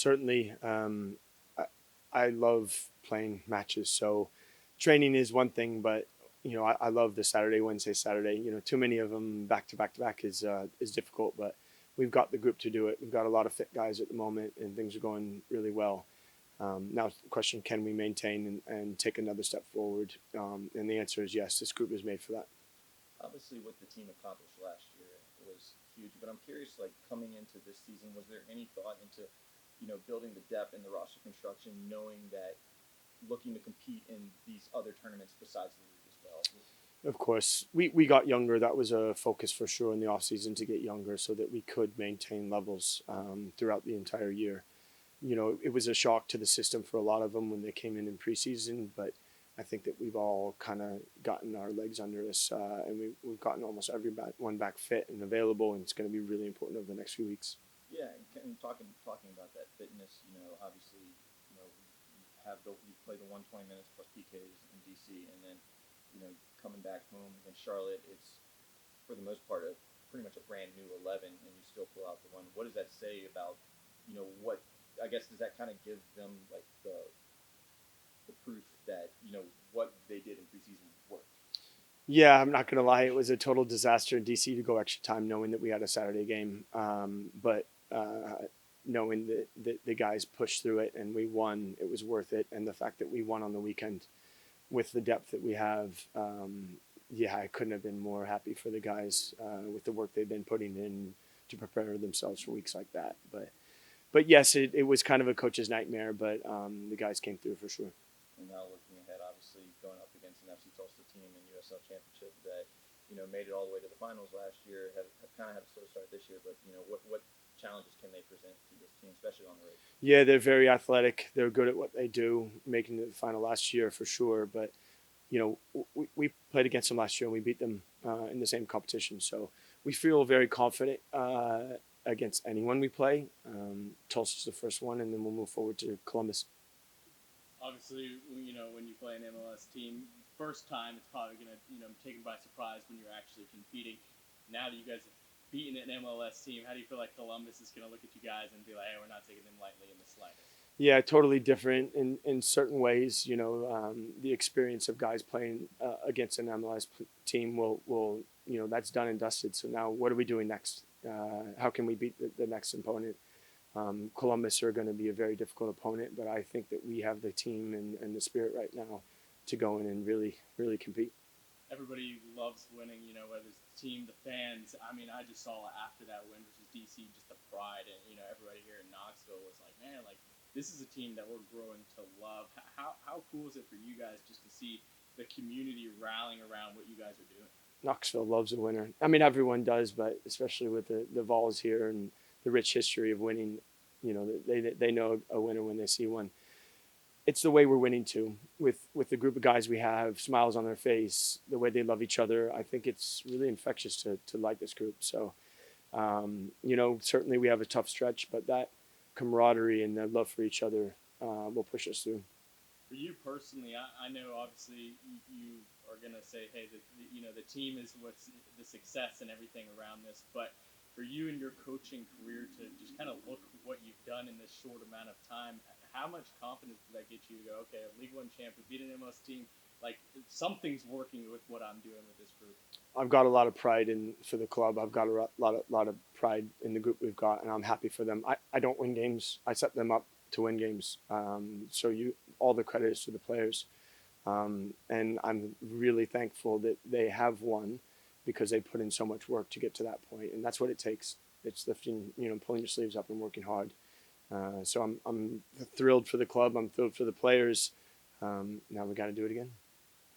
certainly. I, I love playing matches, so training is one thing, but I love the Saturday, Wednesday, Saturday. Too many of them back to back to back is difficult, but we've got the group to do it. We've got a lot of fit guys at the moment, and things are going really well. Now, the question: can we maintain and take another step forward? And the answer is yes. This group is made for that. Obviously what the team accomplished last year was huge. But I'm curious, like coming into this season, was there any thought into, building the depth in the roster construction, knowing that looking to compete in these other tournaments besides the league as well? Of course, we got younger. That was a focus for sure in the off season to get younger so that we could maintain levels throughout the entire year. It was a shock to the system for a lot of them when they came in preseason, but I think that we've all kind of gotten our legs under us, and we've gotten almost everyone back fit and available, and it's going to be really important over the next few weeks. Yeah, and talking about that fitness, obviously, you play the 120 minutes plus PKs in DC, and then coming back home against Charlotte, it's for the most part pretty much a brand new 11, and you still pull out the one. What does that say about what? I guess does that kind of give them like the proof that what they did in preseason worked? Yeah, I'm not going to lie. It was a total disaster in DC to go extra time, knowing that we had a Saturday game. But knowing that the guys pushed through it and we won, it was worth it. And the fact that we won on the weekend with the depth that we have, yeah, I couldn't have been more happy for the guys with the work they've been putting in to prepare themselves for weeks like that. But yes, it was kind of a coach's nightmare, but the guys came through for sure. And now looking ahead, obviously going up against an FC Tulsa team in USL Championship that made it all the way to the finals last year, have kind of had a slow start this year. But what challenges can they present to this team, especially on the road? Yeah, they're very athletic. They're good at what they do, making the final last year for sure. But we played against them last year and we beat them in the same competition. So we feel very confident against anyone we play. Tulsa's the first one, and then we'll move forward to Columbus. Obviously, when you play an MLS team, first time it's probably gonna taken by surprise when you're actually competing. Now that you guys have beaten an MLS team, how do you feel like Columbus is gonna look at you guys and be like, hey, we're not taking them lightly in the slightest? Yeah, totally different in certain ways. The experience of guys playing against an MLS team will that's done and dusted. So now, what are we doing next? How can we beat the next opponent? Columbus are going to be a very difficult opponent, but I think that we have the team and the spirit right now to go in and really, really compete. Everybody loves winning, whether it's the team, the fans. I mean, I just saw after that win versus DC, just the pride, and everybody here in Knoxville was like, man, like this is a team that we're growing to love. How cool is it for you guys just to see the community rallying around what you guys are doing? Knoxville loves a winner. I mean, everyone does, but especially with the Vols here and the rich history of winning, they know a winner when they see one. It's the way we're winning too, with the group of guys we have, smiles on their face, the way they love each other. I think it's really infectious to like this group. So, certainly we have a tough stretch, but that camaraderie and the love for each other will push us through. For you personally, I know obviously you are gonna say, hey, the team is what's the success and everything around this, but for you and your coaching career to just kind of look what you've done in this short amount of time, how much confidence does that get you to go, okay, a League One champ, we beat an MLS team, like something's working with what I'm doing with this group? I've got a lot of pride in for the club. I've got a lot of pride in the group we've got, and I'm happy for them. I don't win games. I set them up to win games. So all the credit is to the players, and I'm really thankful that they have won because they put in so much work to get to that point, and that's what it takes. It's lifting, pulling your sleeves up and working hard. So I'm thrilled for the club. I'm thrilled for the players. Now we got to do it again.